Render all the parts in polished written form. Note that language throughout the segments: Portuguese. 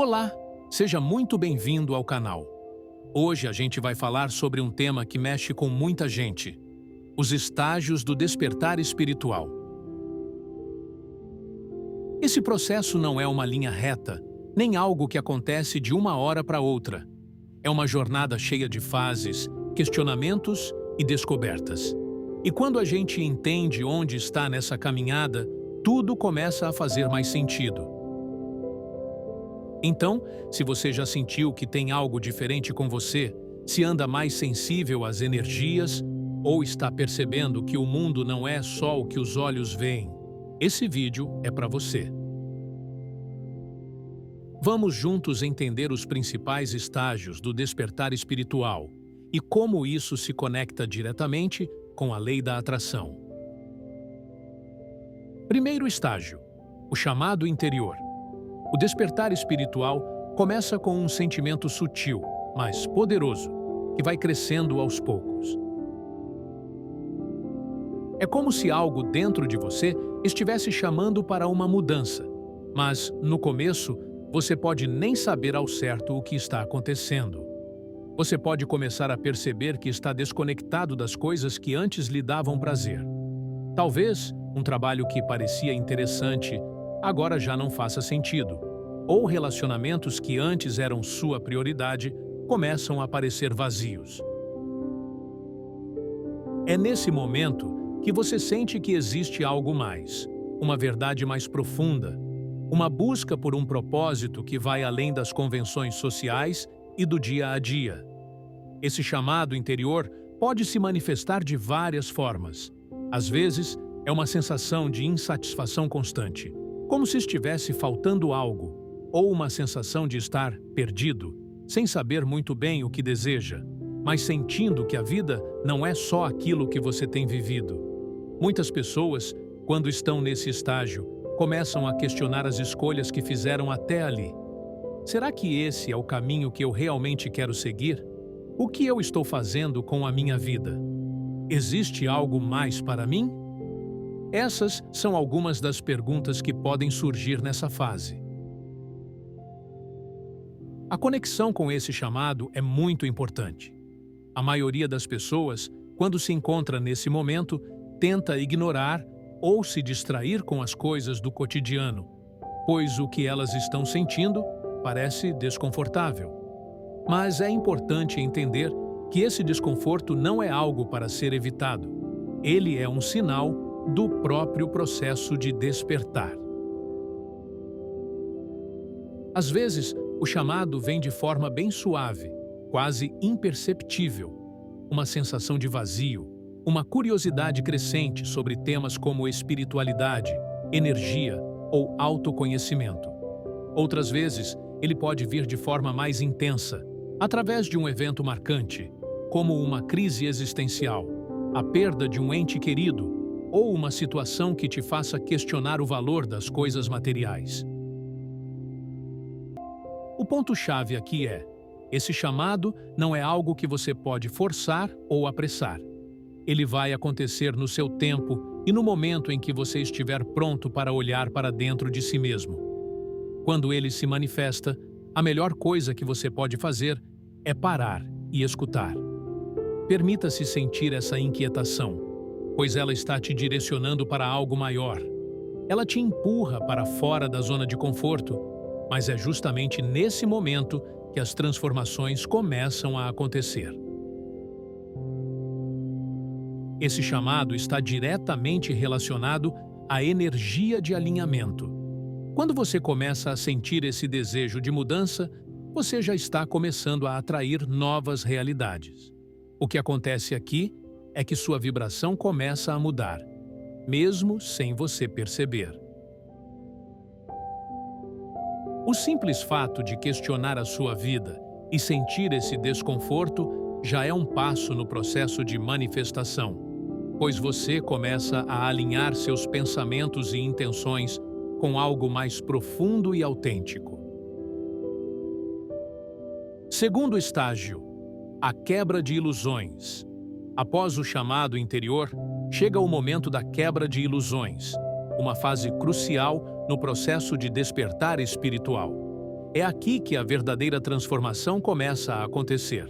Olá, seja muito bem-vindo ao canal. Hoje a gente vai falar sobre um tema que mexe com muita gente: os estágios do despertar espiritual. Esse processo não é uma linha reta, nem algo que acontece de uma hora para outra. É uma jornada cheia de fases, questionamentos e descobertas. E quando a gente entende onde está nessa caminhada, tudo começa a fazer mais sentido. Então, se você já sentiu que tem algo diferente com você, se anda mais sensível às energias, ou está percebendo que o mundo não é só o que os olhos veem, esse vídeo é para você. Vamos juntos entender os principais estágios do despertar espiritual e como isso se conecta diretamente com a lei da atração. Primeiro estágio: o chamado interior. O despertar espiritual começa com um sentimento sutil, mas poderoso, que vai crescendo aos poucos. É como se algo dentro de você estivesse chamando para uma mudança, mas, no começo, você pode nem saber ao certo o que está acontecendo. Você pode começar a perceber que está desconectado das coisas que antes lhe davam prazer. Talvez um trabalho que parecia interessante agora já não faça sentido, ou relacionamentos que antes eram sua prioridade começam a parecer vazios. É nesse momento que você sente que existe algo mais, uma verdade mais profunda, uma busca por um propósito que vai além das convenções sociais e do dia a dia. Esse chamado interior pode se manifestar de várias formas. Às vezes, é uma sensação de insatisfação constante, como se estivesse faltando algo, ou uma sensação de estar perdido, sem saber muito bem o que deseja, mas sentindo que a vida não é só aquilo que você tem vivido. Muitas pessoas, quando estão nesse estágio, começam a questionar as escolhas que fizeram até ali. Será que esse é o caminho que eu realmente quero seguir? O que eu estou fazendo com a minha vida? Existe algo mais para mim? Essas são algumas das perguntas que podem surgir nessa fase. A conexão com esse chamado é muito importante. A maioria das pessoas, quando se encontra nesse momento, tenta ignorar ou se distrair com as coisas do cotidiano, pois o que elas estão sentindo parece desconfortável. Mas é importante entender que esse desconforto não é algo para ser evitado. Ele é um sinal do próprio processo de despertar. Às vezes, o chamado vem de forma bem suave, quase imperceptível, uma sensação de vazio, uma curiosidade crescente sobre temas como espiritualidade, energia ou autoconhecimento. Outras vezes, ele pode vir de forma mais intensa, através de um evento marcante, como uma crise existencial, a perda de um ente querido ou uma situação que te faça questionar o valor das coisas materiais. O ponto-chave aqui é: esse chamado não é algo que você pode forçar ou apressar. Ele vai acontecer no seu tempo e no momento em que você estiver pronto para olhar para dentro de si mesmo. Quando ele se manifesta, a melhor coisa que você pode fazer é parar e escutar. Permita-se sentir essa inquietação, pois ela está te direcionando para algo maior. Ela te empurra para fora da zona de conforto, mas é justamente nesse momento que as transformações começam a acontecer. Esse chamado está diretamente relacionado à energia de alinhamento. Quando você começa a sentir esse desejo de mudança, você já está começando a atrair novas realidades. O que acontece aqui é que sua vibração começa a mudar, mesmo sem você perceber. O simples fato de questionar a sua vida e sentir esse desconforto já é um passo no processo de manifestação, pois você começa a alinhar seus pensamentos e intenções com algo mais profundo e autêntico. Segundo estágio: a quebra de ilusões. Após o chamado interior, chega o momento da quebra de ilusões, uma fase crucial no processo de despertar espiritual. É aqui que a verdadeira transformação começa a acontecer.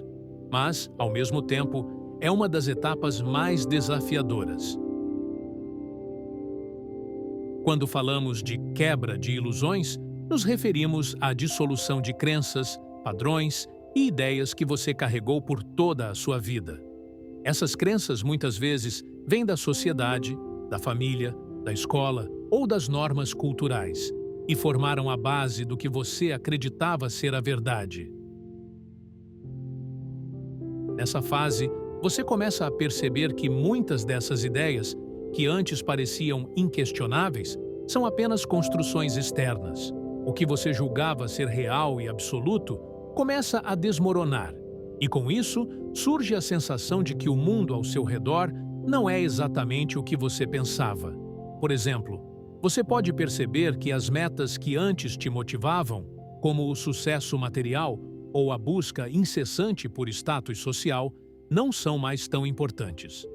Mas, ao mesmo tempo, é uma das etapas mais desafiadoras. Quando falamos de quebra de ilusões, nos referimos à dissolução de crenças, padrões e ideias que você carregou por toda a sua vida. Essas crenças muitas vezes vêm da sociedade, da família, da escola ou das normas culturais e formaram a base do que você acreditava ser a verdade. Nessa fase, você começa a perceber que muitas dessas ideias, que antes pareciam inquestionáveis, são apenas construções externas. O que você julgava ser real e absoluto começa a desmoronar, e com isso surge a sensação de que o mundo ao seu redor não é exatamente o que você pensava. Por exemplo, você pode perceber que as metas que antes te motivavam, como o sucesso material ou a busca incessante por status social, não são mais tão importantes.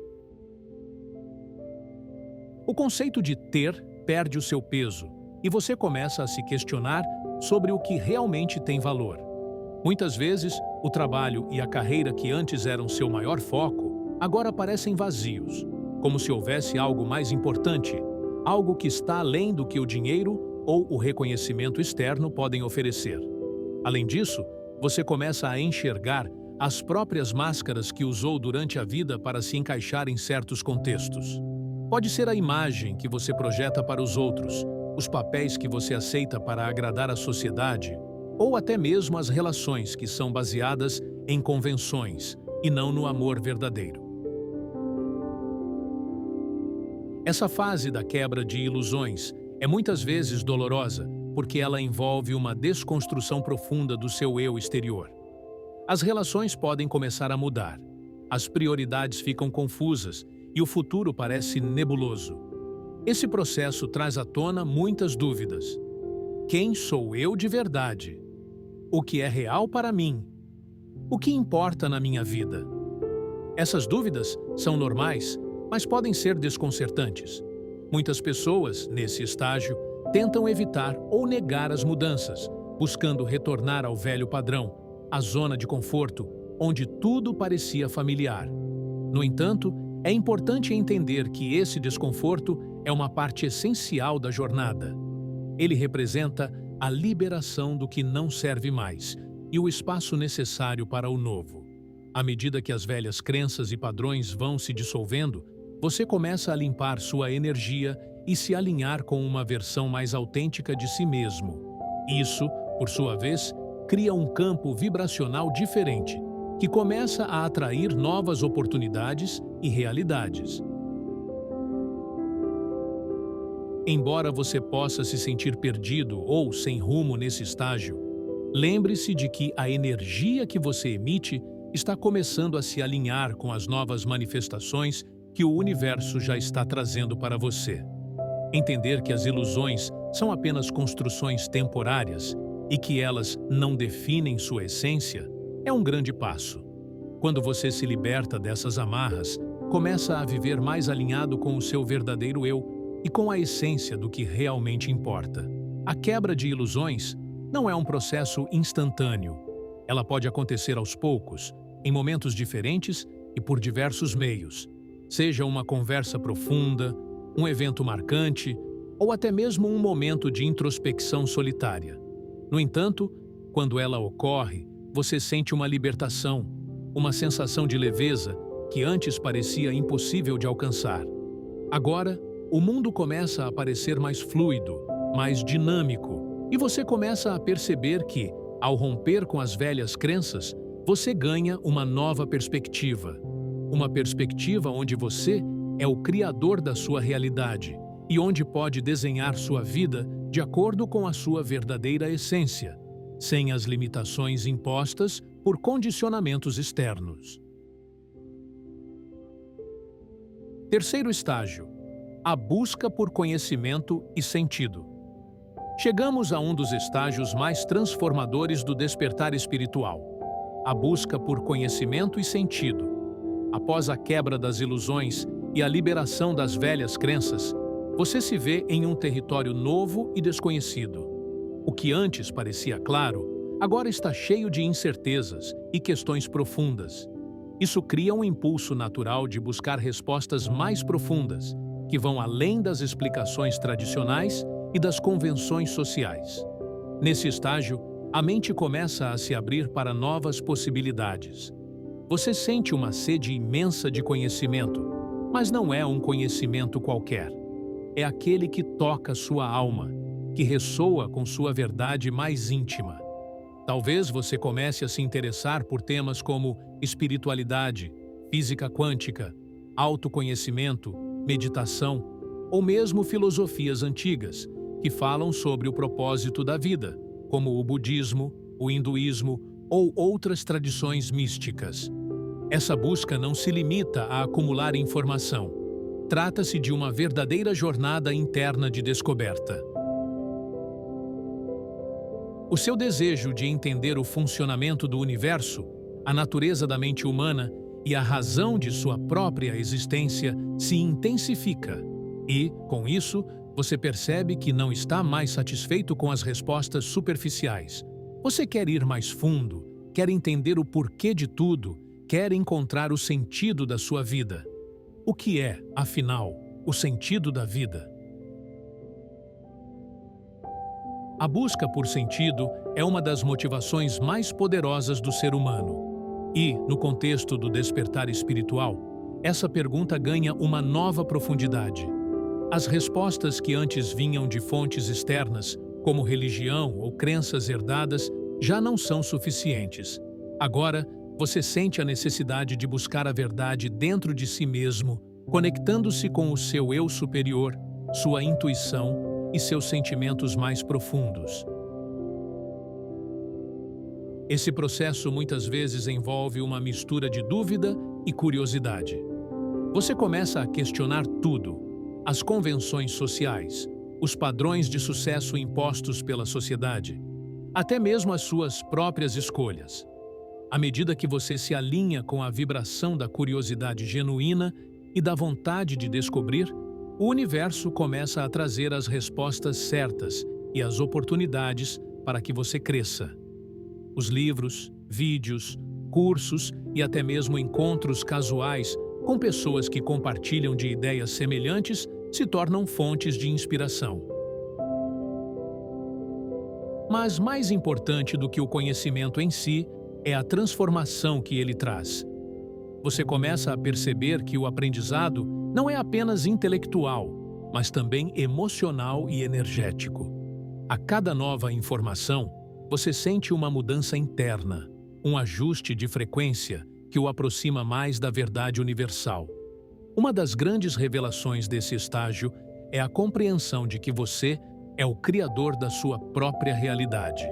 O conceito de ter perde o seu peso e você começa a se questionar sobre o que realmente tem valor. Muitas vezes, o trabalho e a carreira que antes eram seu maior foco, agora parecem vazios, como se houvesse algo mais importante, algo que está além do que o dinheiro ou o reconhecimento externo podem oferecer. Além disso, você começa a enxergar as próprias máscaras que usou durante a vida para se encaixar em certos contextos. Pode ser a imagem que você projeta para os outros, os papéis que você aceita para agradar a sociedade, ou até mesmo as relações que são baseadas em convenções e não no amor verdadeiro. Essa fase da quebra de ilusões é muitas vezes dolorosa porque ela envolve uma desconstrução profunda do seu eu exterior. As relações podem começar a mudar, as prioridades ficam confusas e o futuro parece nebuloso. Esse processo traz à tona muitas dúvidas. Quem sou eu de verdade? O que é real para mim? O que importa na minha vida? Essas dúvidas são normais, mas podem ser desconcertantes. Muitas pessoas, nesse estágio, tentam evitar ou negar as mudanças, buscando retornar ao velho padrão, à zona de conforto, onde tudo parecia familiar. No entanto, é importante entender que esse desconforto é uma parte essencial da jornada. Ele representa a liberação do que não serve mais e o espaço necessário para o novo. À medida que as velhas crenças e padrões vão se dissolvendo, você começa a limpar sua energia e se alinhar com uma versão mais autêntica de si mesmo. Isso, por sua vez, cria um campo vibracional diferente, que começa a atrair novas oportunidades e realidades. Embora você possa se sentir perdido ou sem rumo nesse estágio, lembre-se de que a energia que você emite está começando a se alinhar com as novas manifestações que o universo já está trazendo para você. Entender que as ilusões são apenas construções temporárias e que elas não definem sua essência é um grande passo. Quando você se liberta dessas amarras, começa a viver mais alinhado com o seu verdadeiro eu e com a essência do que realmente importa. A quebra de ilusões não é um processo instantâneo. Ela pode acontecer aos poucos, em momentos diferentes e por diversos meios. Seja uma conversa profunda, um evento marcante ou até mesmo um momento de introspecção solitária. No entanto, quando ela ocorre, você sente uma libertação, uma sensação de leveza que antes parecia impossível de alcançar. Agora, o mundo começa a parecer mais fluido, mais dinâmico, e você começa a perceber que, ao romper com as velhas crenças, você ganha uma nova perspectiva. Uma perspectiva onde você é o criador da sua realidade e onde pode desenhar sua vida de acordo com a sua verdadeira essência, sem as limitações impostas por condicionamentos externos. Terceiro estágio: a busca por conhecimento e sentido. Chegamos a um dos estágios mais transformadores do despertar espiritual: a busca por conhecimento e sentido. Após a quebra das ilusões e a liberação das velhas crenças, você se vê em um território novo e desconhecido. O que antes parecia claro, agora está cheio de incertezas e questões profundas. Isso cria um impulso natural de buscar respostas mais profundas, que vão além das explicações tradicionais e das convenções sociais. Nesse estágio, a mente começa a se abrir para novas possibilidades. Você sente uma sede imensa de conhecimento, mas não é um conhecimento qualquer. É aquele que toca sua alma, que ressoa com sua verdade mais íntima. Talvez você comece a se interessar por temas como espiritualidade, física quântica, autoconhecimento, meditação ou mesmo filosofias antigas que falam sobre o propósito da vida, como o budismo, o hinduísmo ou outras tradições místicas. Essa busca não se limita a acumular informação. Trata-se de uma verdadeira jornada interna de descoberta. O seu desejo de entender o funcionamento do universo, a natureza da mente humana e a razão de sua própria existência se intensifica e, com isso, você percebe que não está mais satisfeito com as respostas superficiais. Você quer ir mais fundo, quer entender o porquê de tudo, quer encontrar o sentido da sua vida. O que é, afinal, o sentido da vida? A busca por sentido é uma das motivações mais poderosas do ser humano. E, no contexto do despertar espiritual, essa pergunta ganha uma nova profundidade. As respostas que antes vinham de fontes externas, como religião ou crenças herdadas, já não são suficientes. Agora, você sente a necessidade de buscar a verdade dentro de si mesmo, conectando-se com o seu eu superior, sua intuição e seus sentimentos mais profundos. Esse processo muitas vezes envolve uma mistura de dúvida e curiosidade. Você começa a questionar tudo: as convenções sociais, os padrões de sucesso impostos pela sociedade, até mesmo as suas próprias escolhas. À medida que você se alinha com a vibração da curiosidade genuína e da vontade de descobrir, o universo começa a trazer as respostas certas e as oportunidades para que você cresça. Os livros, vídeos, cursos e até mesmo encontros casuais com pessoas que compartilham de ideias semelhantes se tornam fontes de inspiração. Mas mais importante do que o conhecimento em si é a transformação que ele traz. Você começa a perceber que o aprendizado não é apenas intelectual, mas também emocional e energético. A cada nova informação, você sente uma mudança interna, um ajuste de frequência que o aproxima mais da verdade universal. Uma das grandes revelações desse estágio é a compreensão de que você é o criador da sua própria realidade.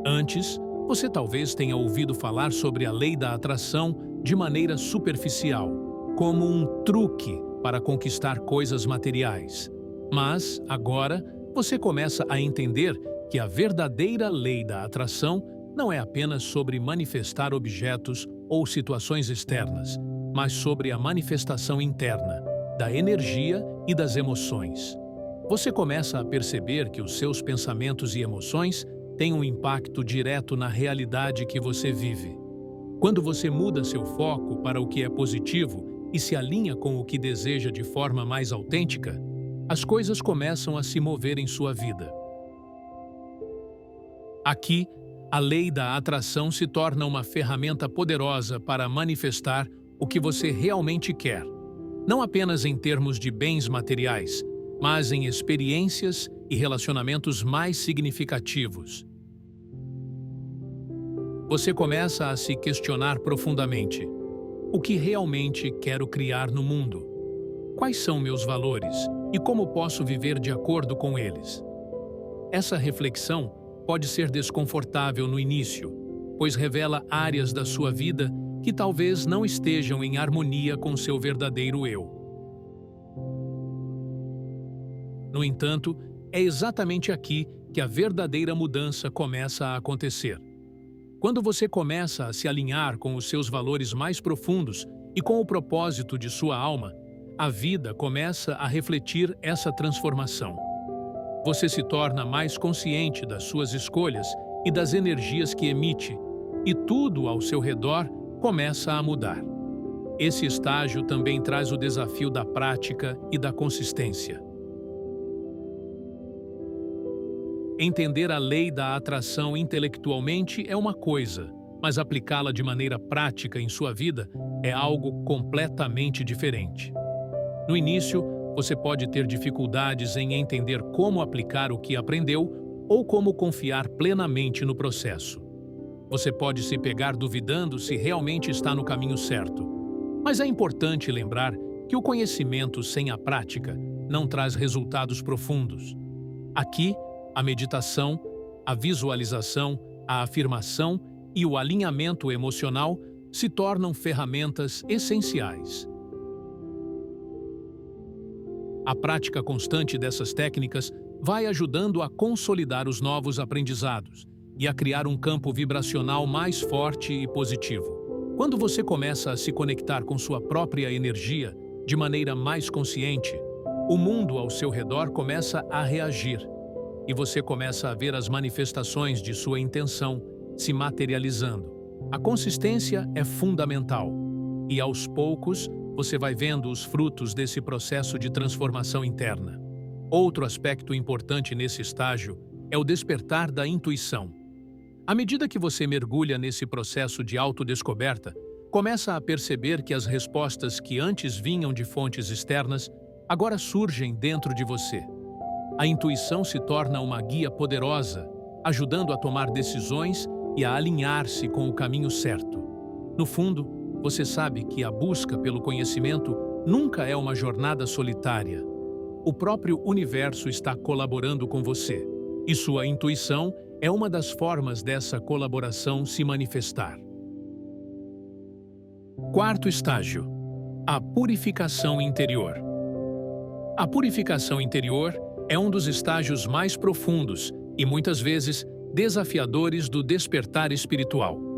Antes, você talvez tenha ouvido falar sobre a lei da atração de maneira superficial, como um truque para conquistar coisas materiais. Mas, agora, você começa a entender que a verdadeira lei da atração não é apenas sobre manifestar objetos ou situações externas, mas sobre a manifestação interna, da energia e das emoções. Você começa a perceber que os seus pensamentos e emoções têm um impacto direto na realidade que você vive. Quando você muda seu foco para o que é positivo e se alinha com o que deseja de forma mais autêntica, as coisas começam a se mover em sua vida. Aqui, a lei da atração se torna uma ferramenta poderosa para manifestar o que você realmente quer, não apenas em termos de bens materiais, mas em experiências e relacionamentos mais significativos. Você começa a se questionar profundamente: o que realmente quero criar no mundo? Quais são meus valores e como posso viver de acordo com eles? Essa reflexão pode ser desconfortável no início, pois revela áreas da sua vida que talvez não estejam em harmonia com seu verdadeiro eu. No entanto, é exatamente aqui que a verdadeira mudança começa a acontecer. Quando você começa a se alinhar com os seus valores mais profundos e com o propósito de sua alma, a vida começa a refletir essa transformação. Você se torna mais consciente das suas escolhas e das energias que emite, e tudo ao seu redor começa a mudar. Esse estágio também traz o desafio da prática e da consistência. Entender a lei da atração intelectualmente é uma coisa, mas aplicá-la de maneira prática em sua vida é algo completamente diferente. No início, você pode ter dificuldades em entender como aplicar o que aprendeu ou como confiar plenamente no processo. Você pode se pegar duvidando se realmente está no caminho certo. Mas é importante lembrar que o conhecimento sem a prática não traz resultados profundos. Aqui, a meditação, a visualização, a afirmação e o alinhamento emocional se tornam ferramentas essenciais. A prática constante dessas técnicas vai ajudando a consolidar os novos aprendizados e a criar um campo vibracional mais forte e positivo. Quando você começa a se conectar com sua própria energia de maneira mais consciente, o mundo ao seu redor começa a reagir e você começa a ver as manifestações de sua intenção se materializando. A consistência é fundamental e, aos poucos, você vai vendo os frutos desse processo de transformação interna. Outro aspecto importante nesse estágio é o despertar da intuição. À medida que você mergulha nesse processo de autodescoberta, começa a perceber que as respostas que antes vinham de fontes externas agora surgem dentro de você. A intuição se torna uma guia poderosa, ajudando a tomar decisões e a alinhar-se com o caminho certo. No fundo, você sabe que a busca pelo conhecimento nunca é uma jornada solitária. O próprio universo está colaborando com você, e sua intuição é uma das formas dessa colaboração se manifestar. Quarto estágio: a purificação interior. A purificação interior é um dos estágios mais profundos e muitas vezes desafiadores do despertar espiritual.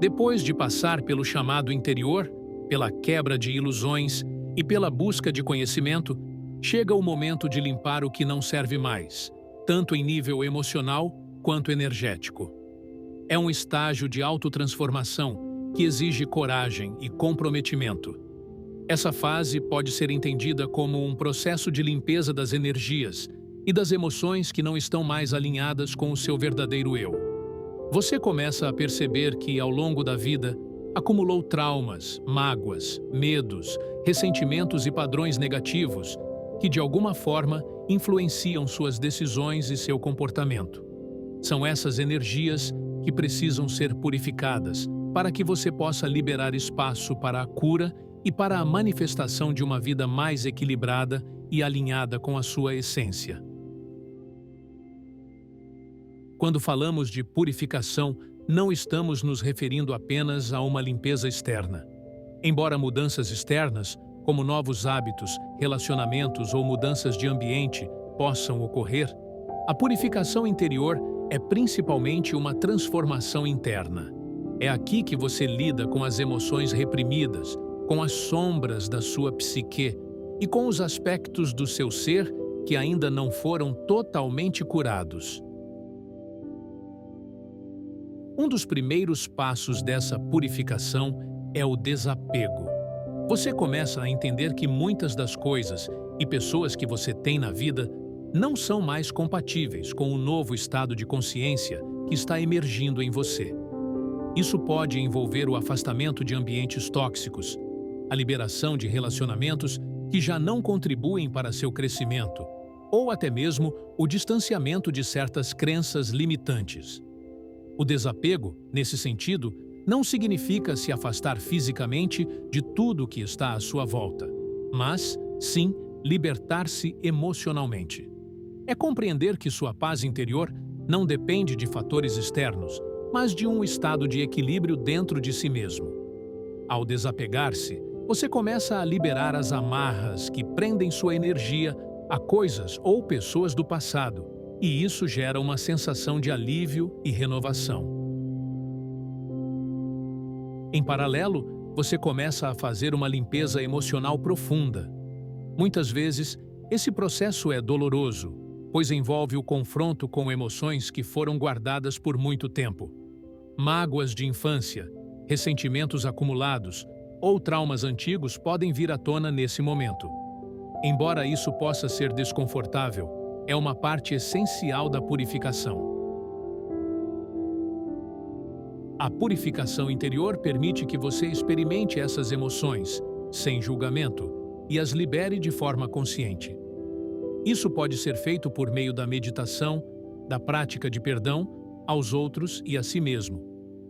Depois de passar pelo chamado interior, pela quebra de ilusões e pela busca de conhecimento, chega o momento de limpar o que não serve mais, tanto em nível emocional quanto energético. É um estágio de autotransformação que exige coragem e comprometimento. Essa fase pode ser entendida como um processo de limpeza das energias e das emoções que não estão mais alinhadas com o seu verdadeiro eu. Você começa a perceber que, ao longo da vida, acumulou traumas, mágoas, medos, ressentimentos e padrões negativos que, de alguma forma, influenciam suas decisões e seu comportamento. São essas energias que precisam ser purificadas para que você possa liberar espaço para a cura e para a manifestação de uma vida mais equilibrada e alinhada com a sua essência. Quando falamos de purificação, não estamos nos referindo apenas a uma limpeza externa. Embora mudanças externas, como novos hábitos, relacionamentos ou mudanças de ambiente, possam ocorrer, a purificação interior é principalmente uma transformação interna. É aqui que você lida com as emoções reprimidas, com as sombras da sua psique e com os aspectos do seu ser que ainda não foram totalmente curados. Um dos primeiros passos dessa purificação é o desapego. Você começa a entender que muitas das coisas e pessoas que você tem na vida não são mais compatíveis com o novo estado de consciência que está emergindo em você. Isso pode envolver o afastamento de ambientes tóxicos, a liberação de relacionamentos que já não contribuem para seu crescimento, ou até mesmo o distanciamento de certas crenças limitantes. O desapego, nesse sentido, não significa se afastar fisicamente de tudo que está à sua volta, mas, sim, libertar-se emocionalmente. É compreender que sua paz interior não depende de fatores externos, mas de um estado de equilíbrio dentro de si mesmo. Ao desapegar-se, você começa a liberar as amarras que prendem sua energia a coisas ou pessoas do passado, e isso gera uma sensação de alívio e renovação. Em paralelo, você começa a fazer uma limpeza emocional profunda. Muitas vezes, Esse processo é doloroso, pois envolve o confronto com emoções que foram guardadas por muito tempo. Mágoas de infância, ressentimentos acumulados ou traumas antigos podem vir à tona nesse momento. Embora isso possa ser desconfortável, é uma parte essencial da purificação. A purificação interior permite que você experimente essas emoções, sem julgamento, e as libere de forma consciente. Isso pode ser feito por meio da meditação, da prática de perdão aos outros e a si mesmo,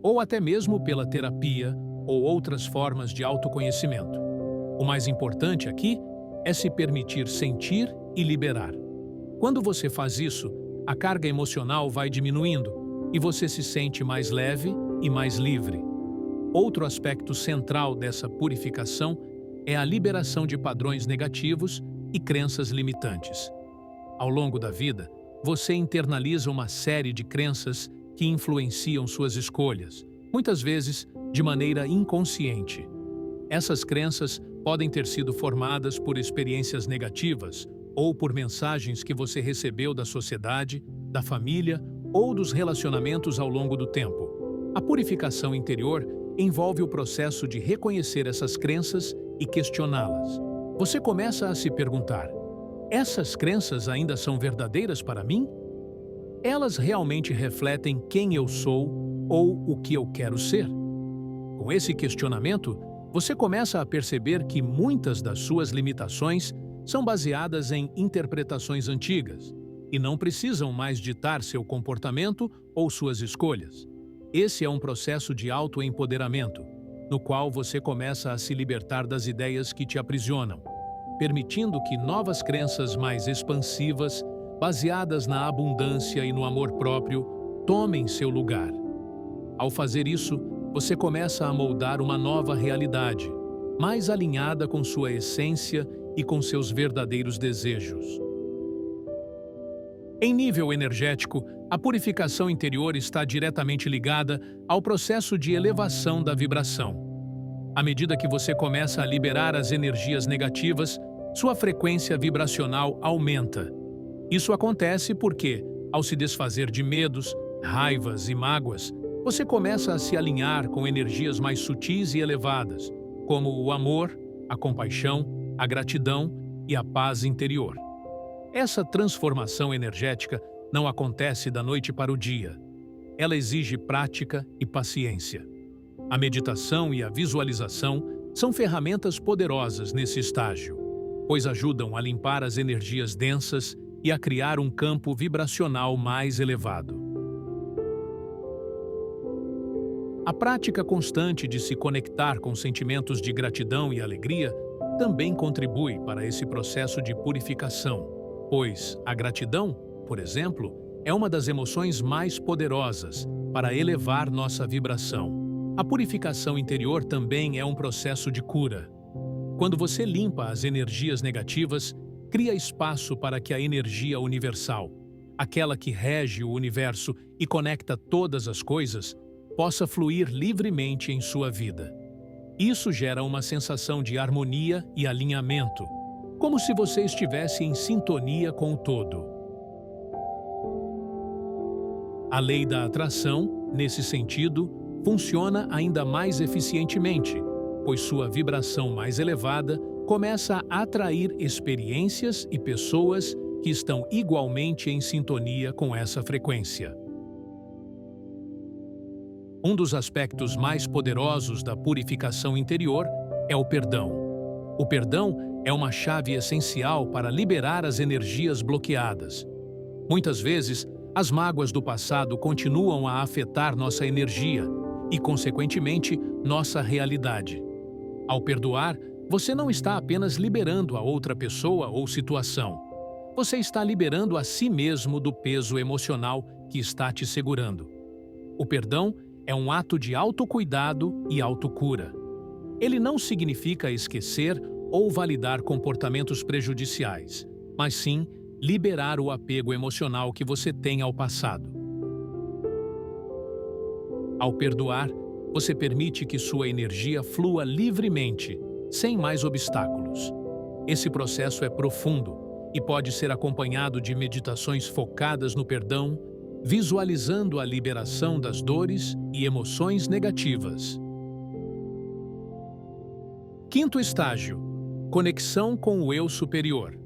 ou até mesmo pela terapia ou outras formas de autoconhecimento. O mais importante aqui é se permitir sentir e liberar. Quando você faz isso, a carga emocional vai diminuindo e você se sente mais leve e mais livre. Outro aspecto central dessa purificação é a liberação de padrões negativos e crenças limitantes. Ao longo da vida, você internaliza uma série de crenças que influenciam suas escolhas, muitas vezes de maneira inconsciente. Essas crenças podem ter sido formadas por experiências negativas ou por mensagens que você recebeu da sociedade, da família ou dos relacionamentos ao longo do tempo. A purificação interior envolve o processo de reconhecer essas crenças e questioná-las. Você começa a se perguntar: essas crenças ainda são verdadeiras para mim? Elas realmente refletem quem eu sou ou o que eu quero ser? Com esse questionamento, você começa a perceber que muitas das suas limitações são baseadas em interpretações antigas e não precisam mais ditar seu comportamento ou suas escolhas. Esse é um processo de autoempoderamento, no qual você começa a se libertar das ideias que te aprisionam, permitindo que novas crenças mais expansivas, baseadas na abundância e no amor próprio, tomem seu lugar. Ao fazer isso, você começa a moldar uma nova realidade, mais alinhada com sua essência e com seus verdadeiros desejos. Em nível energético, a purificação interior está diretamente ligada ao processo de elevação da vibração. À medida que você começa a liberar as energias negativas, sua frequência vibracional aumenta. Isso acontece porque, ao se desfazer de medos, raivas e mágoas, você começa a se alinhar com energias mais sutis e elevadas, como o amor, a compaixão, a gratidão e a paz interior. Essa transformação energética não acontece da noite para o dia. Ela exige prática e paciência. A meditação e a visualização são ferramentas poderosas nesse estágio, pois ajudam a limpar as energias densas e a criar um campo vibracional mais elevado. A prática constante de se conectar com sentimentos de gratidão e alegria também contribui para esse processo de purificação, pois a gratidão, por exemplo, é uma das emoções mais poderosas para elevar nossa vibração. A purificação interior também é um processo de cura. Quando você limpa as energias negativas, cria espaço para que a energia universal, aquela que rege o universo e conecta todas as coisas, possa fluir livremente em sua vida. Isso gera uma sensação de harmonia e alinhamento, como se você estivesse em sintonia com o todo. A lei da atração, nesse sentido, funciona ainda mais eficientemente, pois sua vibração mais elevada começa a atrair experiências e pessoas que estão igualmente em sintonia com essa frequência. Um dos aspectos mais poderosos da purificação interior é o perdão. O perdão é uma chave essencial para liberar as energias bloqueadas. Muitas vezes, as mágoas do passado continuam a afetar nossa energia e, consequentemente, nossa realidade. Ao perdoar, você não está apenas liberando a outra pessoa ou situação. Você está liberando a si mesmo do peso emocional que está te segurando. O perdão é um ato de autocuidado e autocura. Ele não significa esquecer ou validar comportamentos prejudiciais, mas sim liberar o apego emocional que você tem ao passado. Ao perdoar, você permite que sua energia flua livremente, sem mais obstáculos. Esse processo é profundo e pode ser acompanhado de meditações focadas no perdão, visualizando a liberação das dores e emoções negativas. Quinto estágio: conexão com o eu superior.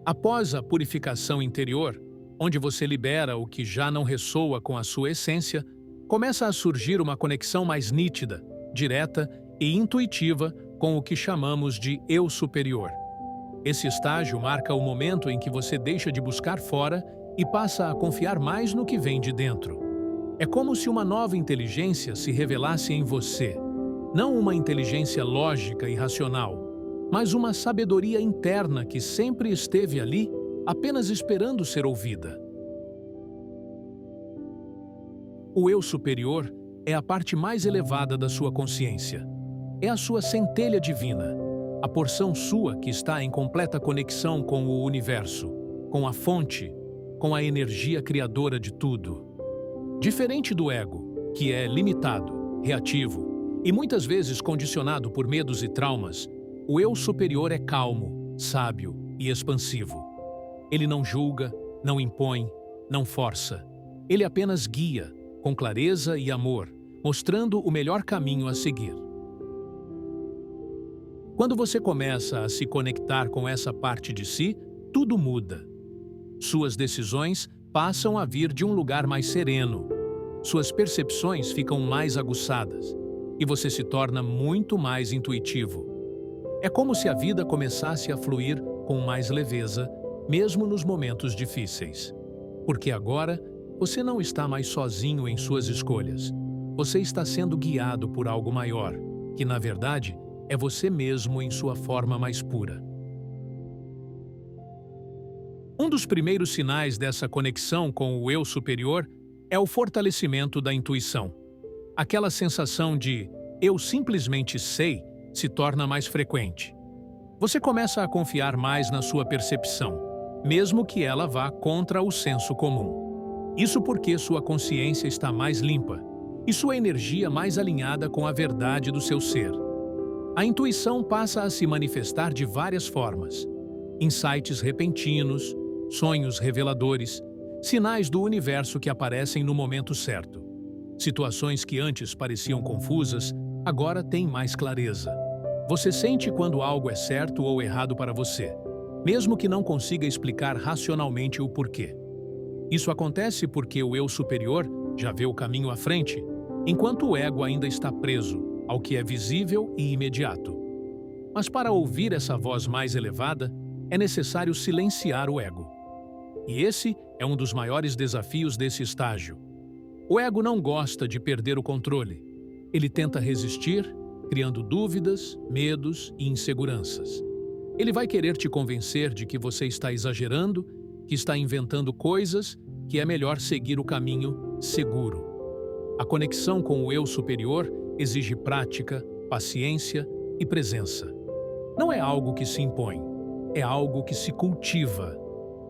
Após a purificação interior, onde você libera o que já não ressoa com a sua essência, começa a surgir uma conexão mais nítida, direta e intuitiva com o que chamamos de eu superior. Esse estágio marca o momento em que você deixa de buscar fora e passa a confiar mais no que vem de dentro. É como se uma nova inteligência se revelasse em você, não uma inteligência lógica e racional, mas uma sabedoria interna que sempre esteve ali, apenas esperando ser ouvida. O eu superior é a parte mais elevada da sua consciência. É a sua centelha divina, a porção sua que está em completa conexão com o universo, com a fonte, com a energia criadora de tudo. Diferente do ego, que é limitado, reativo e muitas vezes condicionado por medos e traumas, o eu superior é calmo, sábio e expansivo. Ele não julga, não impõe, não força. Ele apenas guia, com clareza e amor, mostrando o melhor caminho a seguir. Quando você começa a se conectar com essa parte de si, tudo muda. Suas decisões passam a vir de um lugar mais sereno. Suas percepções ficam mais aguçadas e você se torna muito mais intuitivo. É como se a vida começasse a fluir com mais leveza, mesmo nos momentos difíceis. Porque agora, você não está mais sozinho em suas escolhas. Você está sendo guiado por algo maior, que, na verdade, é você mesmo em sua forma mais pura. Um dos primeiros sinais dessa conexão com o eu superior é o fortalecimento da intuição. Aquela sensação de "eu simplesmente sei" se torna mais frequente. Você começa a confiar mais na sua percepção, mesmo que ela vá contra o senso comum. Isso porque sua consciência está mais limpa e sua energia mais alinhada com a verdade do seu ser. A intuição passa a se manifestar de várias formas: insights repentinos, sonhos reveladores, sinais do universo que aparecem no momento certo. Situações que antes pareciam confusas, agora têm mais clareza. Você sente quando algo é certo ou errado para você, mesmo que não consiga explicar racionalmente o porquê. Isso acontece porque o eu superior já vê o caminho à frente, enquanto o ego ainda está preso ao que é visível e imediato. Mas para ouvir essa voz mais elevada, é necessário silenciar o ego. E esse é um dos maiores desafios desse estágio. O ego não gosta de perder o controle. Ele tenta resistir, criando dúvidas, medos e inseguranças. Ele vai querer te convencer de que você está exagerando, que está inventando coisas, que é melhor seguir o caminho seguro. A conexão com o eu superior exige prática, paciência e presença. Não é algo que se impõe, é algo que se cultiva.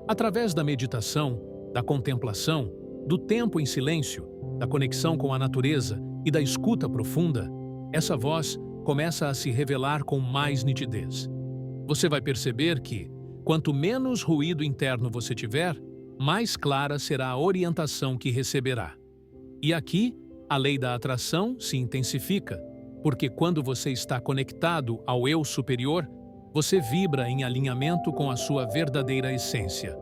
Através da meditação, da contemplação, do tempo em silêncio, da conexão com a natureza e da escuta profunda, essa voz começa a se revelar com mais nitidez. Você vai perceber que, quanto menos ruído interno você tiver, mais clara será a orientação que receberá. E aqui, a lei da atração se intensifica, porque quando você está conectado ao eu superior, você vibra em alinhamento com a sua verdadeira essência.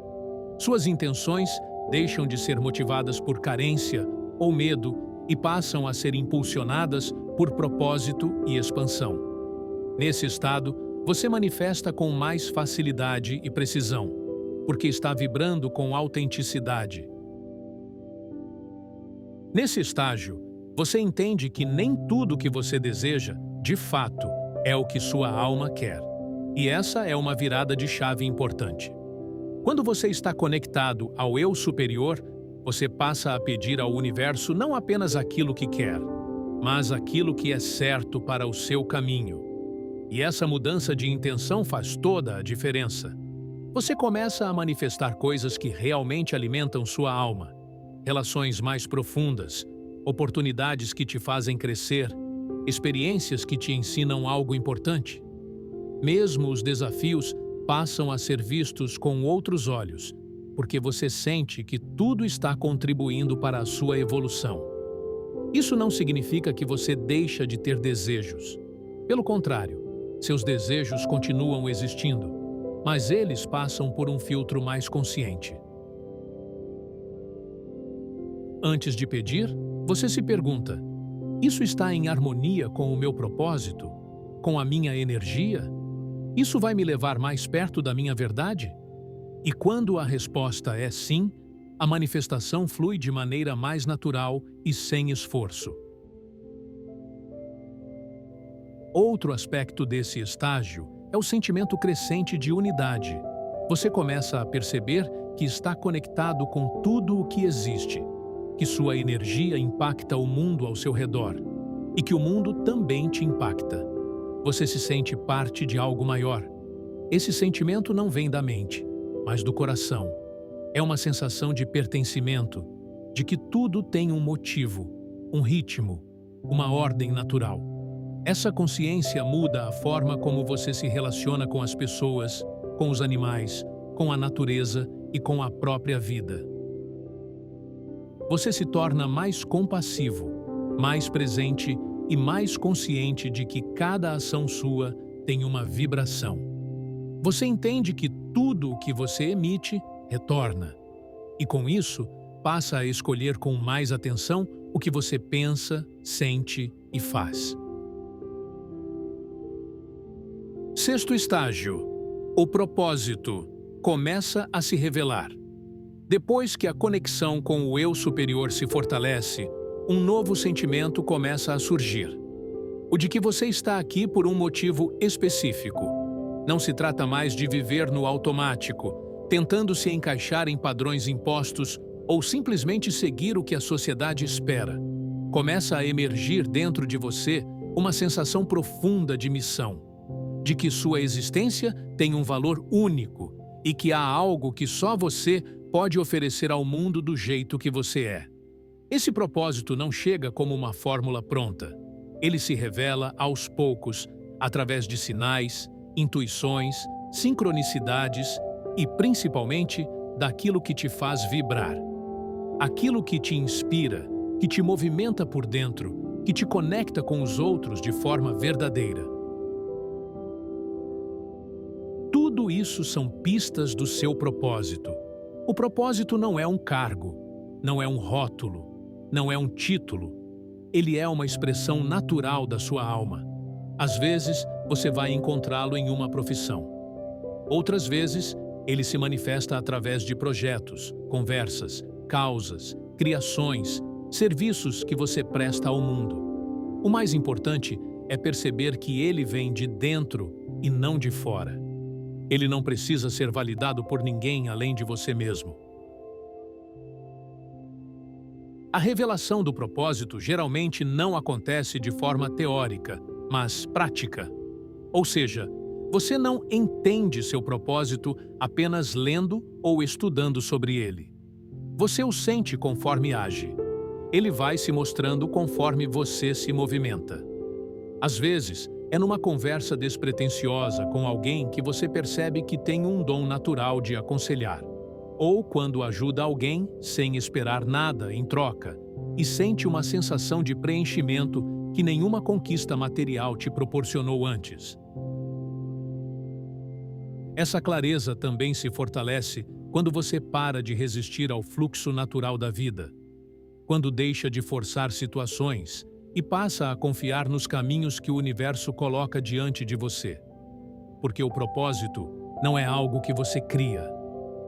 Suas intenções deixam de ser motivadas por carência ou medo e passam a ser impulsionadas por propósito e expansão. Nesse estado, você manifesta com mais facilidade e precisão, porque está vibrando com autenticidade. Nesse estágio, você entende que nem tudo que você deseja, de fato, é o que sua alma quer. E essa é uma virada de chave importante. Quando você está conectado ao eu superior, você passa a pedir ao universo não apenas aquilo que quer, mas aquilo que é certo para o seu caminho. E essa mudança de intenção faz toda a diferença. Você começa a manifestar coisas que realmente alimentam sua alma, relações mais profundas, oportunidades que te fazem crescer, experiências que te ensinam algo importante. Mesmo os desafios passam a ser vistos com outros olhos, porque você sente que tudo está contribuindo para a sua evolução. Isso não significa que você deixa de ter desejos. Pelo contrário, seus desejos continuam existindo, mas eles passam por um filtro mais consciente. Antes de pedir, você se pergunta: isso está em harmonia com o meu propósito? Com a minha energia? Isso vai me levar mais perto da minha verdade? E quando a resposta é sim, a manifestação flui de maneira mais natural e sem esforço. Outro aspecto desse estágio é o sentimento crescente de unidade. Você começa a perceber que está conectado com tudo o que existe, que sua energia impacta o mundo ao seu redor e que o mundo também te impacta. Você se sente parte de algo maior. Esse sentimento não vem da mente, mas do coração. É uma sensação de pertencimento, de que tudo tem um motivo, um ritmo, uma ordem natural. Essa consciência muda a forma como você se relaciona com as pessoas, com os animais, com a natureza e com a própria vida. Você se torna mais compassivo, mais presente e mais consciente de que cada ação sua tem uma vibração. Você entende que tudo o que você emite retorna, e com isso passa a escolher com mais atenção o que você pensa, sente e faz. Sexto estágio: o propósito começa a se revelar. Depois que a conexão com o eu superior se fortalece, um novo sentimento começa a surgir. O de que você está aqui por um motivo específico. Não se trata mais de viver no automático, tentando se encaixar em padrões impostos ou simplesmente seguir o que a sociedade espera. Começa a emergir dentro de você uma sensação profunda de missão, de que sua existência tem um valor único e que há algo que só você pode oferecer ao mundo do jeito que você é. Esse propósito não chega como uma fórmula pronta. Ele se revela aos poucos, através de sinais, intuições, sincronicidades e, principalmente, daquilo que te faz vibrar. Aquilo que te inspira, que te movimenta por dentro, que te conecta com os outros de forma verdadeira. Tudo isso são pistas do seu propósito. O propósito não é um cargo, não é um rótulo, não é um título. Ele é uma expressão natural da sua alma. Às vezes, você vai encontrá-lo em uma profissão. Outras vezes, ele se manifesta através de projetos, conversas, causas, criações, serviços que você presta ao mundo. O mais importante é perceber que ele vem de dentro e não de fora. Ele não precisa ser validado por ninguém além de você mesmo. A revelação do propósito geralmente não acontece de forma teórica, mas prática. Ou seja, você não entende seu propósito apenas lendo ou estudando sobre ele. Você o sente conforme age. Ele vai se mostrando conforme você se movimenta. Às vezes, é numa conversa despretensiosa com alguém que você percebe que tem um dom natural de aconselhar. Ou quando ajuda alguém sem esperar nada em troca e sente uma sensação de preenchimento que nenhuma conquista material te proporcionou antes. Essa clareza também se fortalece quando você para de resistir ao fluxo natural da vida, quando deixa de forçar situações e passa a confiar nos caminhos que o universo coloca diante de você. Porque o propósito não é algo que você cria,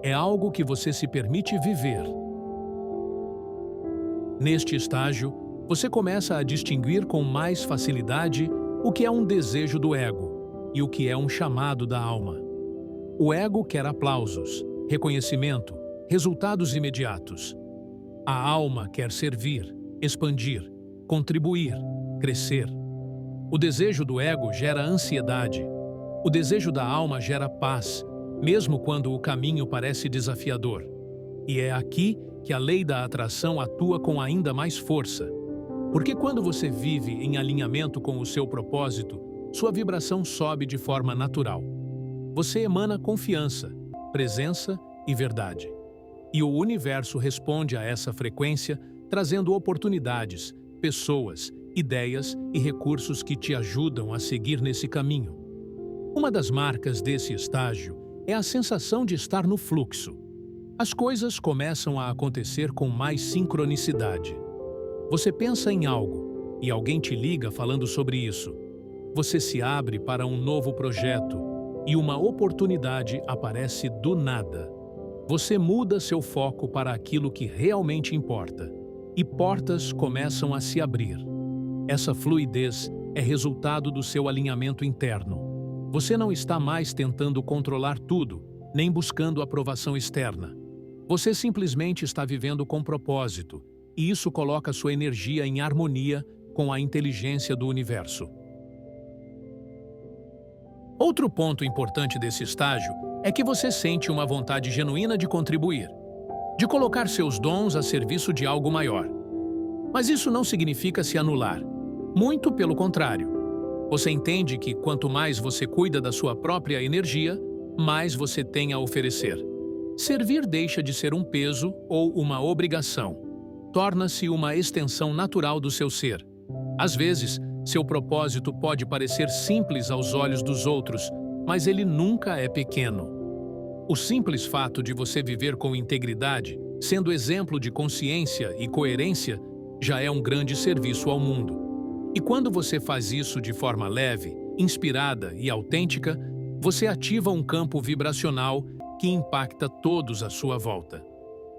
é algo que você se permite viver. Neste estágio, você começa a distinguir com mais facilidade o que é um desejo do ego e o que é um chamado da alma. O ego quer aplausos, reconhecimento, resultados imediatos. A alma quer servir, expandir, contribuir, crescer. O desejo do ego gera ansiedade. O desejo da alma gera paz, mesmo quando o caminho parece desafiador. E é aqui que a lei da atração atua com ainda mais força. Porque quando você vive em alinhamento com o seu propósito, sua vibração sobe de forma natural. você emana confiança, presença e verdade. E o universo responde a essa frequência, trazendo oportunidades, pessoas, ideias e recursos que te ajudam a seguir nesse caminho. Uma das marcas desse estágio é a sensação de estar no fluxo. As coisas começam a acontecer com mais sincronicidade. Você pensa em algo e alguém te liga falando sobre isso. Você se abre para um novo projeto e uma oportunidade aparece do nada. Você muda seu foco para aquilo que realmente importa e portas começam a se abrir. Essa fluidez é resultado do seu alinhamento interno. Você não está mais tentando controlar tudo, nem buscando aprovação externa. Você simplesmente está vivendo com propósito, e isso coloca sua energia em harmonia com a inteligência do universo. Outro ponto importante desse estágio é que você sente uma vontade genuína de contribuir, de colocar seus dons a serviço de algo maior. Mas isso não significa se anular. Muito pelo contrário. Você entende que quanto mais você cuida da sua própria energia, mais você tem a oferecer. Servir deixa de ser um peso ou uma obrigação. Torna-se uma extensão natural do seu ser. Às vezes, seu propósito pode parecer simples aos olhos dos outros, mas ele nunca é pequeno. O simples fato de você viver com integridade, sendo exemplo de consciência e coerência, já é um grande serviço ao mundo. E quando você faz isso de forma leve, inspirada e autêntica, você ativa um campo vibracional que impacta todos à sua volta.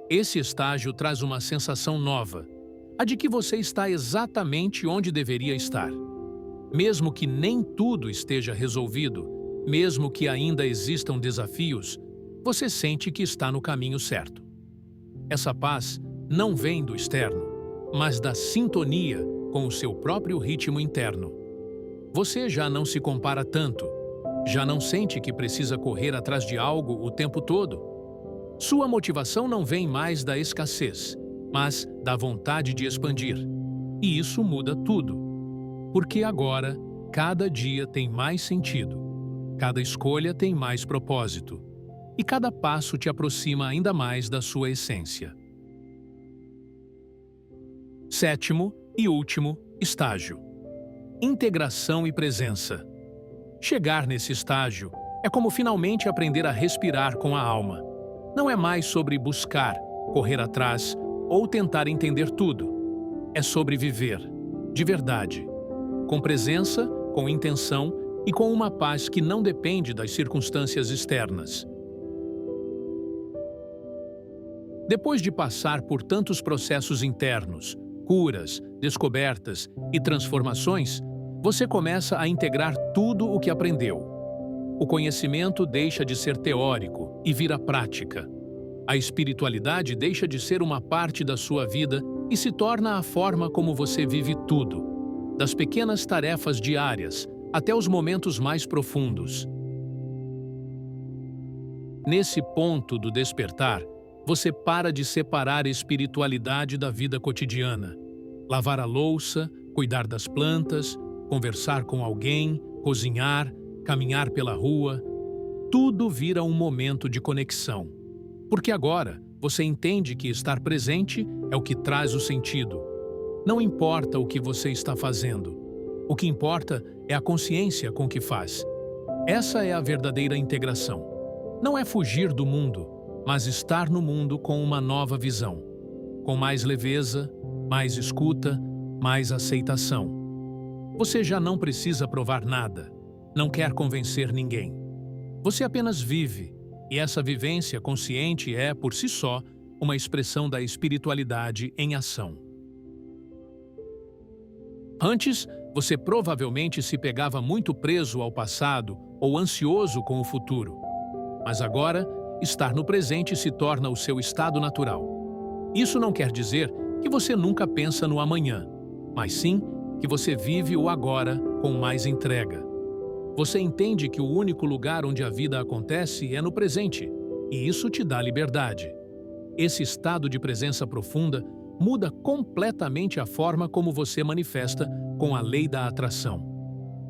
Esse estágio traz uma sensação nova, a de que você está exatamente onde deveria estar. Mesmo que nem tudo esteja resolvido, mesmo que ainda existam desafios, você sente que está no caminho certo. Essa paz não vem do externo, mas da sintonia com o seu próprio ritmo interno. Você já não se compara tanto, já não sente que precisa correr atrás de algo o tempo todo. Sua motivação não vem mais da escassez, mas da vontade de expandir. E isso muda tudo. Porque agora, cada dia tem mais sentido, cada escolha tem mais propósito, e cada passo te aproxima ainda mais da sua essência. Sétimo e último estágio: integração e presença. Chegar nesse estágio é como finalmente aprender a respirar com a alma. Não é mais sobre buscar, correr atrás ou tentar entender tudo. É sobre viver, de verdade, com presença, com intenção e com uma paz que não depende das circunstâncias externas. Depois de passar por tantos processos internos, curas, descobertas e transformações, você começa a integrar tudo o que aprendeu. O conhecimento deixa de ser teórico e vira prática. A espiritualidade deixa de ser uma parte da sua vida e se torna a forma como você vive tudo, das pequenas tarefas diárias até os momentos mais profundos. Nesse ponto do despertar, você para de separar a espiritualidade da vida cotidiana. Lavar a louça, cuidar das plantas, conversar com alguém, cozinhar, caminhar pela rua, tudo vira um momento de conexão. Porque agora você entende que estar presente é o que traz o sentido. Não importa o que você está fazendo. O que importa é a consciência com que faz. Essa é a verdadeira integração. Não é fugir do mundo, mas estar no mundo com uma nova visão, com mais leveza, mais escuta, mais aceitação. Você já não precisa provar nada, não quer convencer ninguém. Você apenas vive, e essa vivência consciente é, por si só, uma expressão da espiritualidade em ação. Antes, você provavelmente se pegava muito preso ao passado ou ansioso com o futuro. Mas agora, estar no presente se torna o seu estado natural. Isso não quer dizer que você nunca pensa no amanhã, mas sim que você vive o agora com mais entrega. Você entende que o único lugar onde a vida acontece é no presente, e isso te dá liberdade. Esse estado de presença profunda muda completamente a forma como você manifesta com a lei da atração.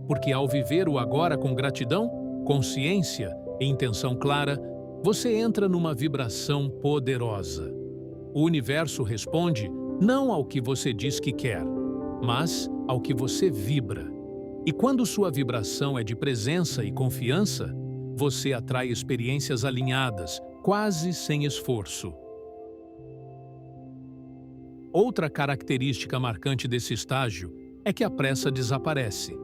Porque ao viver o agora com gratidão, consciência Em intenção clara, você entra numa vibração poderosa. O universo responde não ao que você diz que quer, mas ao que você vibra. E quando sua vibração é de presença e confiança, você atrai experiências alinhadas, quase sem esforço. Outra característica marcante desse estágio é que a pressa desaparece.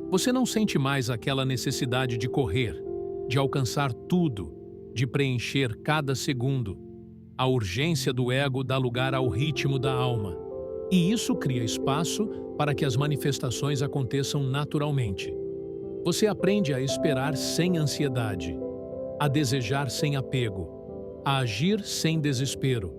Você não sente mais aquela necessidade de correr, de alcançar tudo, de preencher cada segundo. A urgência do ego dá lugar ao ritmo da alma, e isso cria espaço para que as manifestações aconteçam naturalmente. Você aprende a esperar sem ansiedade, a desejar sem apego, a agir sem desespero.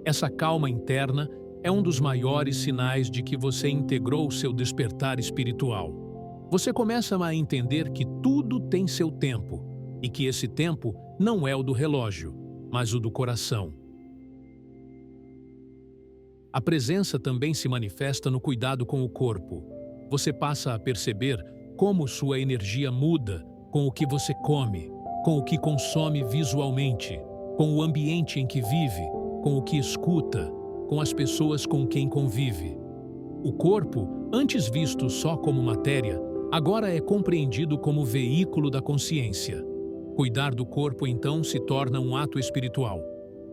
Essa calma interna é um dos maiores sinais de que você integrou seu despertar espiritual. Você começa a entender que tudo tem seu tempo e que esse tempo não é o do relógio, mas o do coração. A presença também se manifesta no cuidado com o corpo. Você passa a perceber como sua energia muda com o que você come, com o que consome visualmente, com o ambiente em que vive, com o que escuta, com as pessoas com quem convive. O corpo, antes visto só como matéria, agora é compreendido como veículo da consciência. Cuidar do corpo, então, se torna um ato espiritual.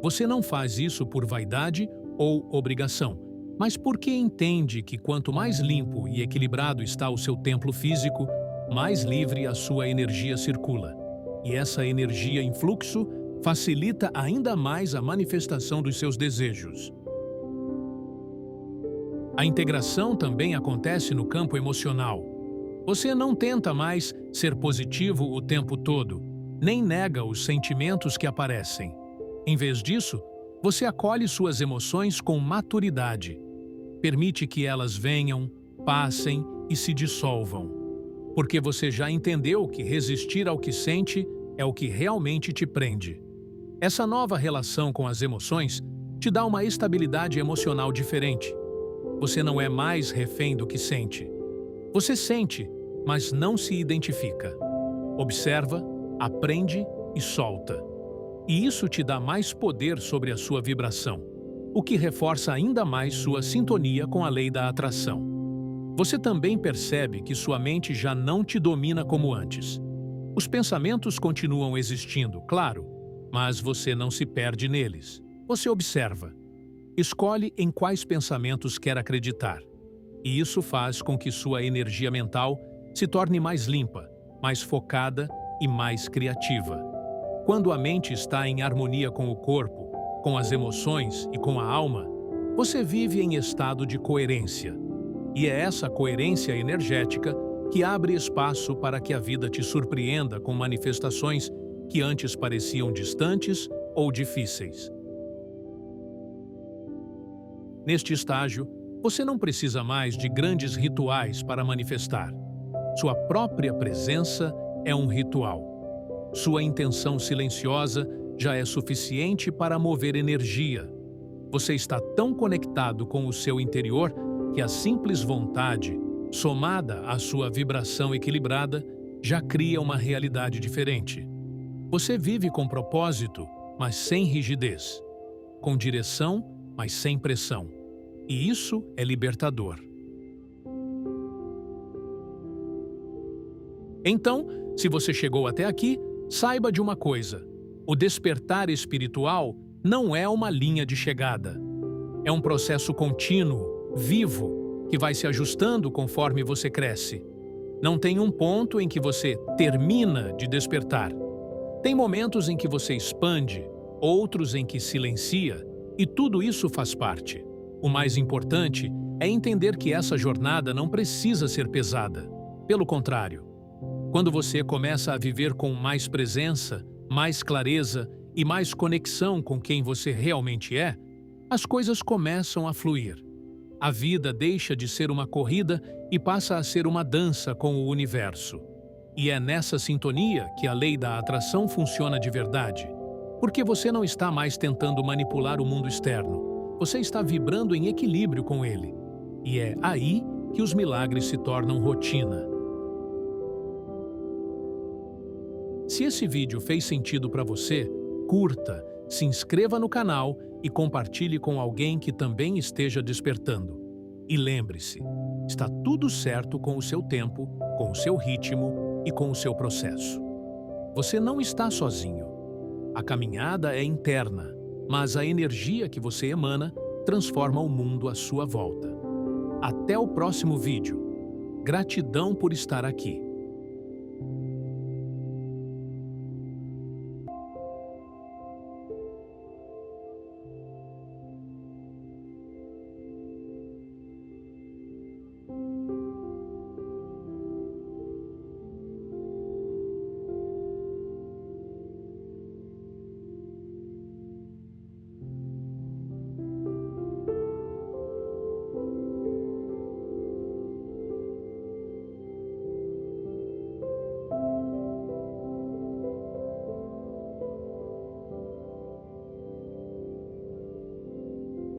Você não faz isso por vaidade ou obrigação, mas porque entende que quanto mais limpo e equilibrado está o seu templo físico, mais livre a sua energia circula. E essa energia em fluxo facilita ainda mais a manifestação dos seus desejos. A integração também acontece no campo emocional. Você não tenta mais ser positivo o tempo todo, nem nega os sentimentos que aparecem. Em vez disso, você acolhe suas emoções com maturidade. Permite que elas venham, passem e se dissolvam. Porque você já entendeu que resistir ao que sente é o que realmente te prende. Essa nova relação com as emoções te dá uma estabilidade emocional diferente. Você não é mais refém do que sente. Você sente, mas não se identifica. Observa, aprende e solta. E isso te dá mais poder sobre a sua vibração, o que reforça ainda mais sua sintonia com a lei da atração. Você também percebe que sua mente já não te domina como antes. Os pensamentos continuam existindo, claro, mas você não se perde neles. Você observa. Escolhe em quais pensamentos quer acreditar. E isso faz com que sua energia mental se torne mais limpa, mais focada e mais criativa. Quando a mente está em harmonia com o corpo, com as emoções e com a alma, você vive em estado de coerência. E é essa coerência energética que abre espaço para que a vida te surpreenda com manifestações que antes pareciam distantes ou difíceis. Neste estágio, você não precisa mais de grandes rituais para manifestar. Sua própria presença é um ritual. Sua intenção silenciosa já é suficiente para mover energia. Você está tão conectado com o seu interior que a simples vontade, somada à sua vibração equilibrada, já cria uma realidade diferente. Você vive com propósito, mas sem rigidez. Com direção, mas sem pressão. E isso é libertador. Então, se você chegou até aqui, saiba de uma coisa: o despertar espiritual não é uma linha de chegada. É um processo contínuo, vivo, que vai se ajustando conforme você cresce. Não tem um ponto em que você termina de despertar. Tem momentos em que você expande, outros em que silencia, e tudo isso faz parte. O mais importante é entender que essa jornada não precisa ser pesada. Pelo contrário, quando você começa a viver com mais presença, mais clareza e mais conexão com quem você realmente é, as coisas começam a fluir. A vida deixa de ser uma corrida e passa a ser uma dança com o universo. E é nessa sintonia que a lei da atração funciona de verdade. Porque você não está mais tentando manipular o mundo externo. Você está vibrando em equilíbrio com ele. E é aí que os milagres se tornam rotina. Se esse vídeo fez sentido para você, curta, se inscreva no canal e compartilhe com alguém que também esteja despertando. E lembre-se, está tudo certo com o seu tempo, com o seu ritmo e com o seu processo. Você não está sozinho. A caminhada é interna, mas a energia que você emana transforma o mundo à sua volta. Até o próximo vídeo. Gratidão por estar aqui.